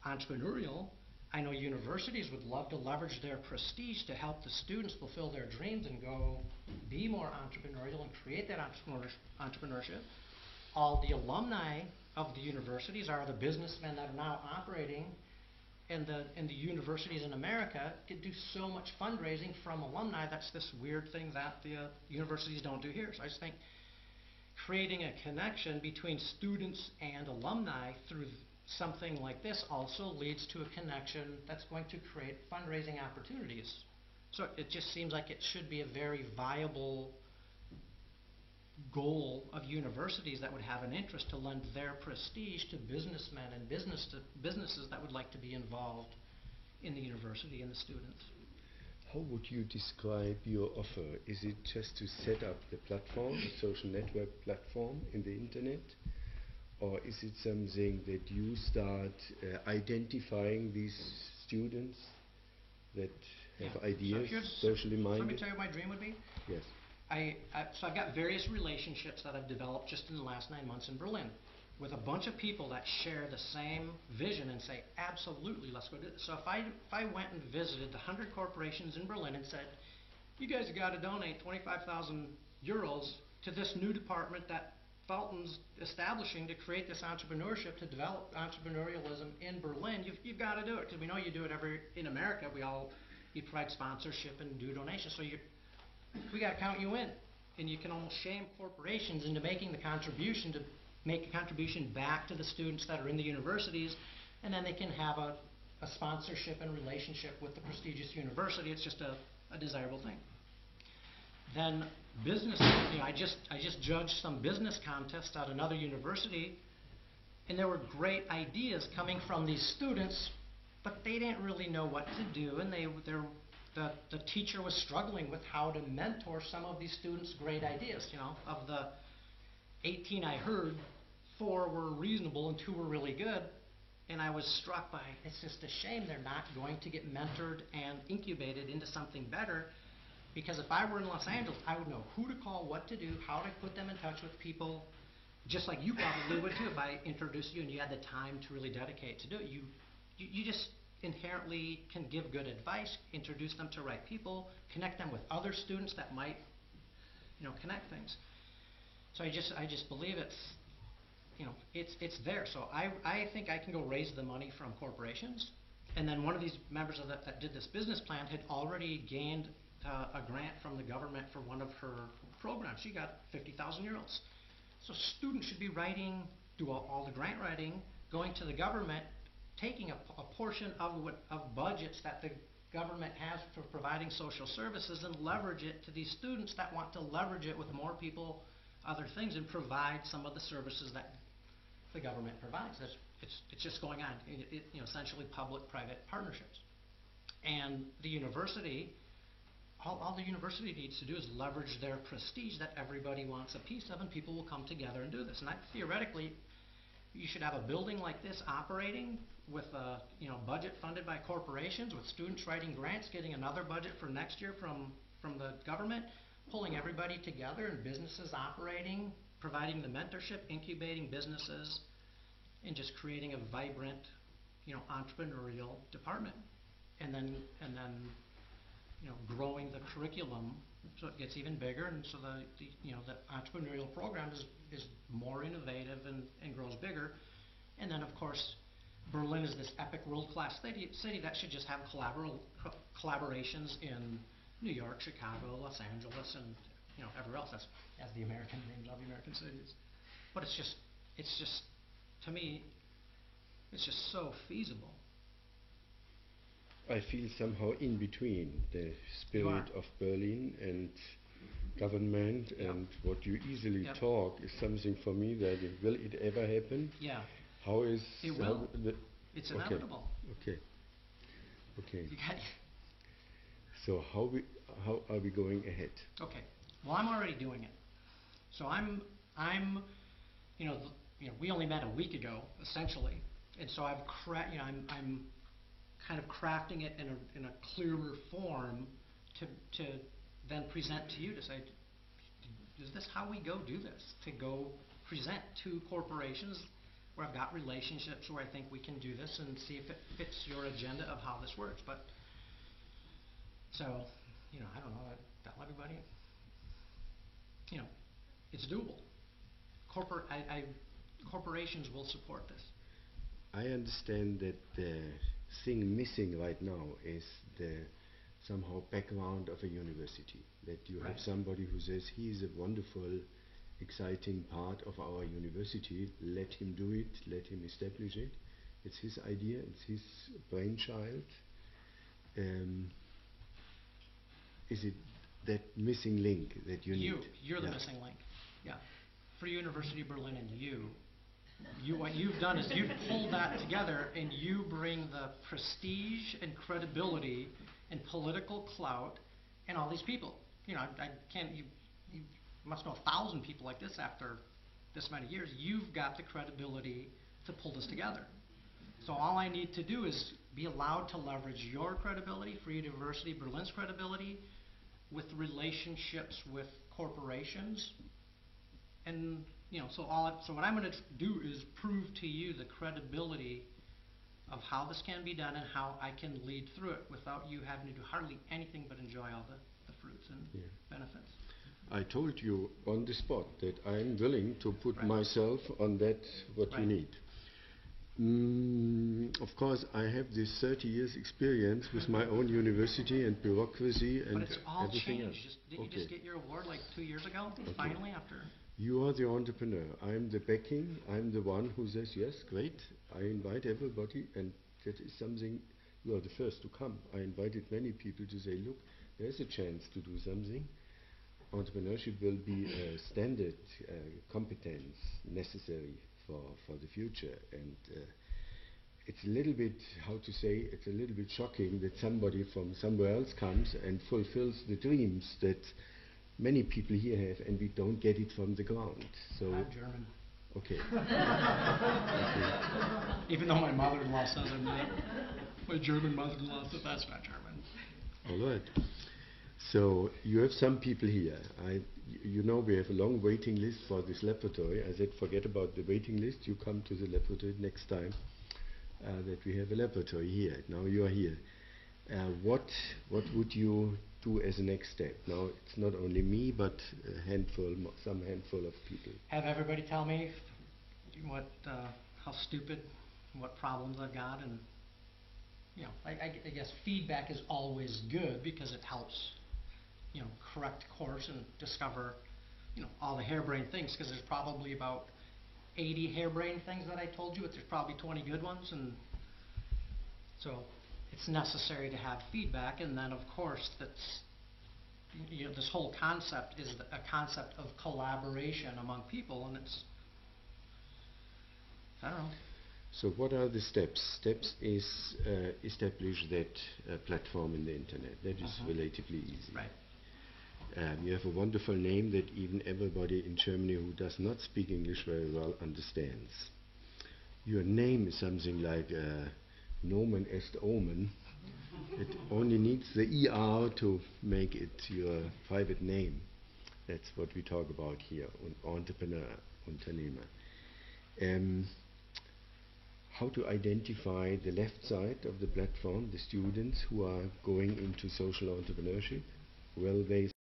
entrepreneurial. I know universities would love to leverage their prestige to help the students fulfill their dreams and go be more entrepreneurial and create that entrepreneurship. All the alumni of the universities are the businessmen that are now operating in the universities in America could do so much fundraising from alumni. That's this weird thing that the universities don't do here. So I just think creating a connection between students and alumni through something like this also leads to a connection that's going to create fundraising opportunities. So it just seems like it should be a very viable goal of universities that would have an interest to lend their prestige to businessmen and businesses that would like to be involved in the university and the students. How would you describe your offer? Is it just to set up the platform, a social network platform in the internet? Or is it something that you start identifying these students that have ideas, socially minded? So let me tell you what my dream would be. Yes. So I've got various relationships that I've developed just in the last 9 months in Berlin with a bunch of people that share the same vision and say, absolutely, let's go do this. So if I went and visited the 100 corporations in Berlin and said, you guys have got to donate 25,000 euros to this new department that Fountain's establishing to create this entrepreneurship, to develop entrepreneurialism in Berlin, you've got to do it, because we know you do it in America. You provide sponsorship and do donations. So we got to count you in. And you can almost shame corporations into making the contribution to make a contribution back to the students that are in the universities, and then they can have a sponsorship and relationship with the prestigious university. It's just a desirable thing. Then business, I just judged some business contests at another university, and there were great ideas coming from these students, but they didn't really know what to do, and the teacher was struggling with how to mentor some of these students' great ideas. Of the 18 I heard, 4 were reasonable and 2 were really good. And I was struck by, it's just a shame they're not going to get mentored and incubated into something better. Because if I were in Los Angeles, I would know who to call, what to do, how to put them in touch with people, just like you probably would too if I introduced you and you had the time to really dedicate to do it. You just inherently can give good advice, introduce them to right people, connect them with other students that might, connect things. So I just believe it's there. So I think I can go raise the money from corporations, and then one of these members of that did this business plan had already gained a grant from the government for one of her programs. She got 50,000 euros. So students should be do all the grant writing, going to the government, taking a portion of budgets that the government has for providing social services and leverage it to these students that want to leverage it with more people, other things, and provide some of the services that the government provides. It's just going on, essentially public-private partnerships. And the university, all the university needs to do is leverage their prestige that everybody wants a piece of, and people will come together and do this. And theoretically, you should have a building like this operating with a budget funded by corporations, with students writing grants, getting another budget for next year from the government, pulling everybody together, and businesses operating, providing the mentorship, incubating businesses, and just creating a vibrant, entrepreneurial department. And then growing the curriculum so it gets even bigger, and so the entrepreneurial program is more innovative and grows bigger. And then of course, Berlin is this epic world-class city that should just have collaborations in New York, Chicago, Los Angeles, and everywhere else. That's as the American names of the American cities. But it's just to me, it's just so feasible. I feel somehow in between the spirit of Berlin and government, and what you easily talk is something for me that will it ever happen? Yeah. How is it will? It's inevitable. Okay. So how are we going ahead? Okay. Well, I'm already doing it. So I'm we only met a week ago, essentially, and so I'm kind of crafting it in a clearer form to then present to you to say, is this how we go do this? To go present to corporations where I've got relationships where I think we can do this and see if it fits your agenda of how this works. But, so, I don't know, I tell everybody, it's doable. Corporations will support this. I understand that the thing missing right now is the somehow background of a university. That you have Right. somebody who says he is a wonderful, exciting part of our university. Let him do it. Let him establish it. It's his idea. It's his brainchild. Is it that missing link that you need? You're the Yeah. missing link. Yeah. For University of Berlin and what you've done is you've pulled that together and you bring the prestige and credibility and political clout and all these people. I can't, you must know 1,000 people like this after this many years. You've got the credibility to pull this together. So all I need to do is be allowed to leverage your credibility, Free University Berlin's credibility, with relationships with corporations. And, so what I'm going to do is prove to you the credibility of how this can be done and how I can lead through it without you having to do hardly anything but enjoy all the fruits and Yeah. benefits. I told you on the spot that I'm willing to put Right. myself on that what you Right. need. Of course, I have this 30 years experience with my own university and bureaucracy and But it's all everything changed. else. Didn't you just get your award like 2 years ago? Finally, after. You are the entrepreneur. I'm the backing. I'm the one who says, yes, great. I invite everybody, and that is something, you are the first to come. I invited many people to say, look, there's a chance to do something. Entrepreneurship will be a standard competence necessary for the future. And it's a little bit, it's a little bit shocking that somebody from somewhere else comes and fulfills the dreams that many people here have, and we don't get it from the ground. So, I'm German. okay. Even though my mother-in-law says I'm not. My German mother-in-law says that's not German. All right. So you have some people here. We have a long waiting list for this laboratory. I said, forget about the waiting list. You come to the laboratory next time that we have a laboratory here. Now you are here. What would you do as a next step? Now it's not only me, but some handful of people. Have everybody tell me how stupid, what problems I've got, and I guess feedback is always good because it helps, correct course and discover, all the harebrained things, because there's probably about 80 harebrained things that I told you, but there's probably 20 good ones, and so it's necessary to have feedback. And then of course this whole concept is a concept of collaboration among people, and it's, I don't know. So what are the steps? Steps is establish that platform in the internet. That is relatively easy. Right. You have a wonderful name that even everybody in Germany who does not speak English very well understands. Your name is something like Nomen est Omen. It only needs the ER to make it your private name. That's what we talk about here, entrepreneur, Unternehmer. How to identify the left side of the platform, the students who are going into social entrepreneurship? Well, they